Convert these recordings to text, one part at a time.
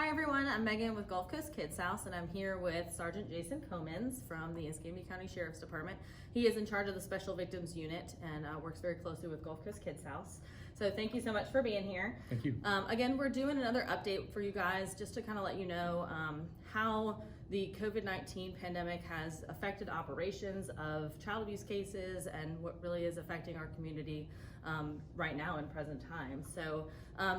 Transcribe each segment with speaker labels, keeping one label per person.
Speaker 1: Hi everyone, I'm Megan with Gulf Coast Kids House, and I'm here with Sergeant Jason Comans from the Escambia County Sheriff's Department. He is in charge of the Special Victims Unit and works very closely with Gulf Coast Kids House. So thank you so much for being here.
Speaker 2: Thank you.
Speaker 1: Again, we're doing another update for you guys just to kind of let you know how the COVID-19 pandemic has affected operations of child abuse cases and what really is affecting our community right now in present time. So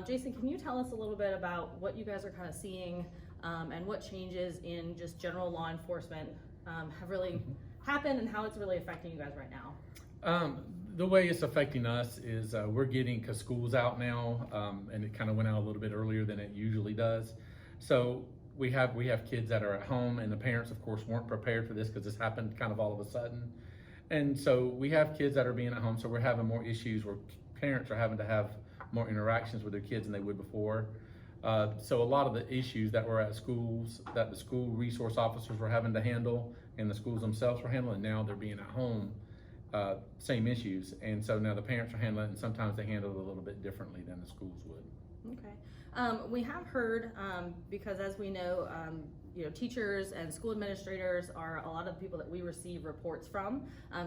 Speaker 1: Jason, can you tell us a little bit about what you guys are kind of seeing and what changes in just general law enforcement have really happened and how it's really affecting you guys right now?
Speaker 2: The way it's affecting us is we're getting, because school's out now, and it kind of went out a little bit earlier than it usually does. So we have kids that are at home, and the parents, of course, weren't prepared for this because this happened kind of all of a sudden. And so we have kids that are being at home, so we're having more issues where parents are having to have more interactions with their kids than they would before. So a lot of the issues that were at schools, that the school resource officers were having to handle and the schools themselves were handling, now they're being at home, same issues. And so now the parents are handling it, and sometimes they handle it a little bit differently than the schools would.
Speaker 1: Okay. We have heard, because as we know, teachers and school administrators are a lot of the people that we receive reports from.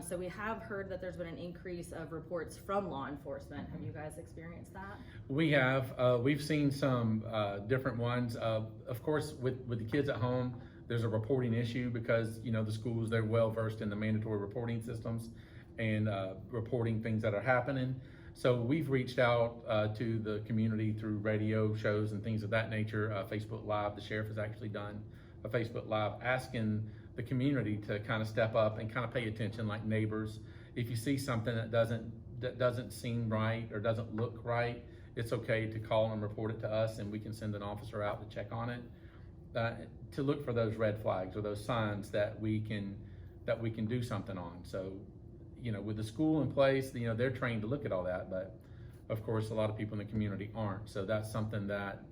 Speaker 1: So we have heard that there's been an increase of reports from law enforcement. Have you guys experienced that?
Speaker 2: We have. We've seen some different ones. Of course, with the kids at home, there's a reporting issue because, the schools, they're well versed in the mandatory reporting systems and reporting things that are happening. So we've reached out to the community through radio shows and things of that nature. Facebook Live, the sheriff has actually done a Facebook Live asking the community to kind of step up and kind of pay attention, like neighbors. If you see something that doesn't seem right or doesn't look right, it's okay to call and report it to us, and we can send an officer out to check on it, to look for those red flags or those signs that we can do something on. So, with the school in place, they're trained to look at all that, but of course a lot of people in the community aren't. So that's something that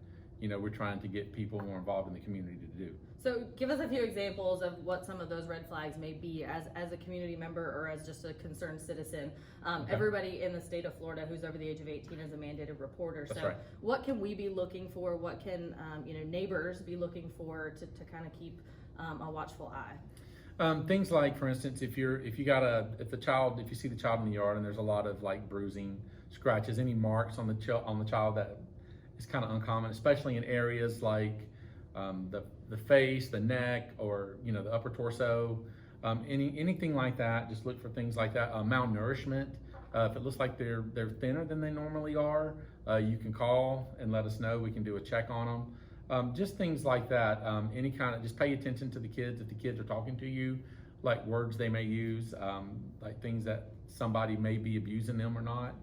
Speaker 2: we're trying to get people more involved in the community to do.
Speaker 1: So give us a few examples of what some of those red flags may be as a community member or as just a concerned citizen. Okay. Everybody in the state of Florida who's over the age of 18 is a mandated reporter.
Speaker 2: That's
Speaker 1: so
Speaker 2: right. What
Speaker 1: can we be looking for? What can neighbors be looking for to kind of keep a watchful eye?
Speaker 2: Things like, for instance, if you see the child in the yard and there's a lot of like bruising, scratches, any marks on the child, that is kind of uncommon, especially in areas like the face, the neck, or the upper torso. Anything like that, just look for things like that. Malnourishment. If it looks like they're thinner than they normally are, you can call and let us know. We can do a check on them. Just things like that. Any kind of, just pay attention to the kids. If the kids are talking to you, like words they may use, like things that somebody may be abusing them or not.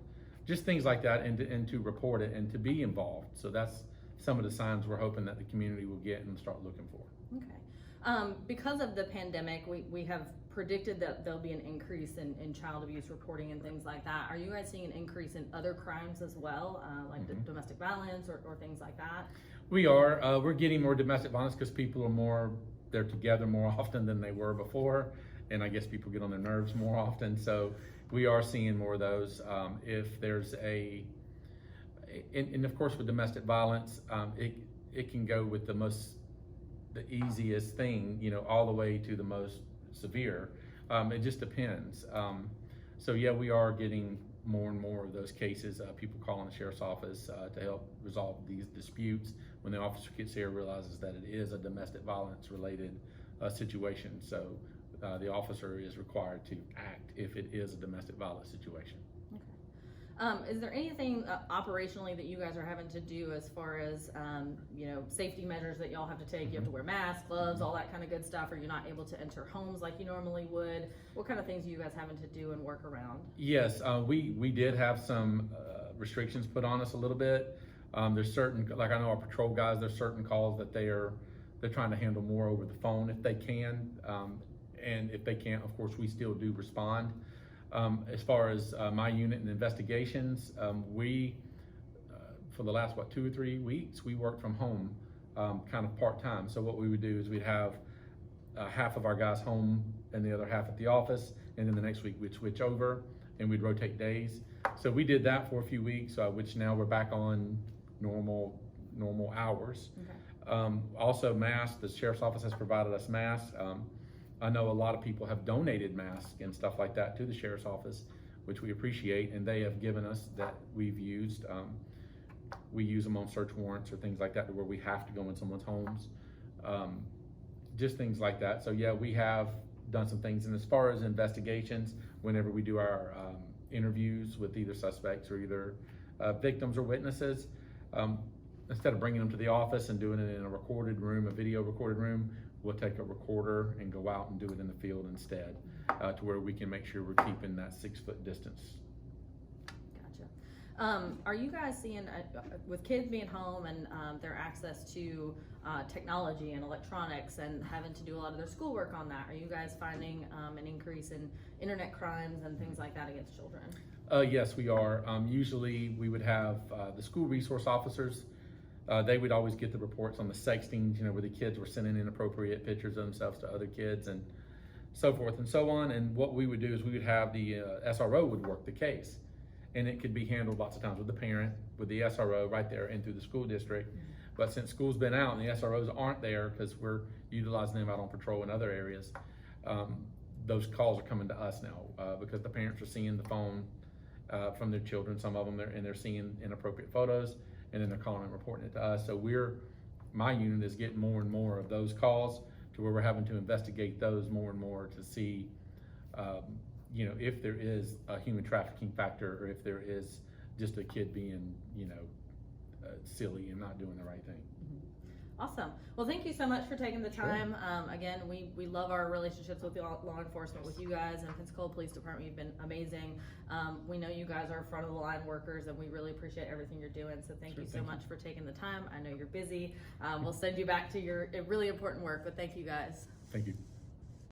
Speaker 2: Just things like that, and to report it and to be involved. So that's some of the signs we're hoping that the community will get and start looking for.
Speaker 1: Okay. Because of the pandemic, we have predicted that there'll be an increase in child abuse reporting and things like that. Are you guys seeing an increase in other crimes as well, like domestic violence or things like that?
Speaker 2: We are. We're getting more domestic violence because people are they're together more often than they were before. And I guess people get on their nerves more often. So we are seeing more of those. If there's and of course with domestic violence, it can go with the easiest thing, all the way to the most severe. It just depends. So yeah, we are getting more and more of those cases. People calling the sheriff's office to help resolve these disputes when the officer gets here, realizes that it is a domestic violence related situation. So the officer is required to act if it is a domestic violence situation.
Speaker 1: Okay. Is there anything operationally that you guys are having to do as far as safety measures that y'all have to take? You have to wear masks, gloves, all that kind of good stuff. Are you not able to enter homes like you normally would? What kind of things are you guys having to do and work around?
Speaker 2: Yes, we did have some restrictions put on us a little bit. There's certain, like I know our patrol guys, there's certain calls that they're trying to handle more over the phone if they can. And if they can't, of course, we still do respond. As far as my unit and investigations, we, for the last, 2 or 3 weeks, we worked from home kind of part-time. So what we would do is we'd have half of our guys home and the other half at the office, and then the next week we'd switch over and we'd rotate days. So we did that for a few weeks, which now we're back on normal normal hours.
Speaker 1: Okay.
Speaker 2: Also masks, the sheriff's office has provided us masks. I know a lot of people have donated masks and stuff like that to the sheriff's office, which we appreciate, and they have given us that we've used. We use them on search warrants or things like that, where we have to go in someone's homes. Just things like that. So yeah, we have done some things. And as far as investigations, whenever we do our interviews with either suspects or either victims or witnesses, instead of bringing them to the office and doing it in a recorded room, a video recorded room, we'll take a recorder and go out and do it in the field instead, to where we can make sure we're keeping that 6 foot distance.
Speaker 1: Gotcha. Are you guys seeing, with kids being home and their access to technology and electronics and having to do a lot of their schoolwork on that, are you guys finding an increase in internet crimes and things like that against children?
Speaker 2: Yes, we are. Usually we would have the school resource officers. They would always get the reports on the sexting, where the kids were sending inappropriate pictures of themselves to other kids and so forth and so on. And what we would do is we would have the SRO would work the case. And it could be handled lots of times with the parent, with the SRO right there and through the school district. But since school's been out and the SROs aren't there because we're utilizing them out on patrol in other areas, those calls are coming to us now because the parents are seeing the phone from their children, some of them, and they're seeing inappropriate photos, and then they're calling and reporting it to us. So my unit is getting more and more of those calls to where we're having to investigate those more and more to see if there is a human trafficking factor or if there is just a kid being, silly and not doing the right thing.
Speaker 1: Awesome. Well, thank you so much for taking the time. Sure. Again, we love our relationships with the law enforcement, with you guys and Pensacola Police Department. You've been amazing. We know you guys are front of the line workers, and we really appreciate everything you're doing. So thank you so much for taking the time. I know you're busy. We'll send you back to your really important work, but thank you guys.
Speaker 2: Thank you.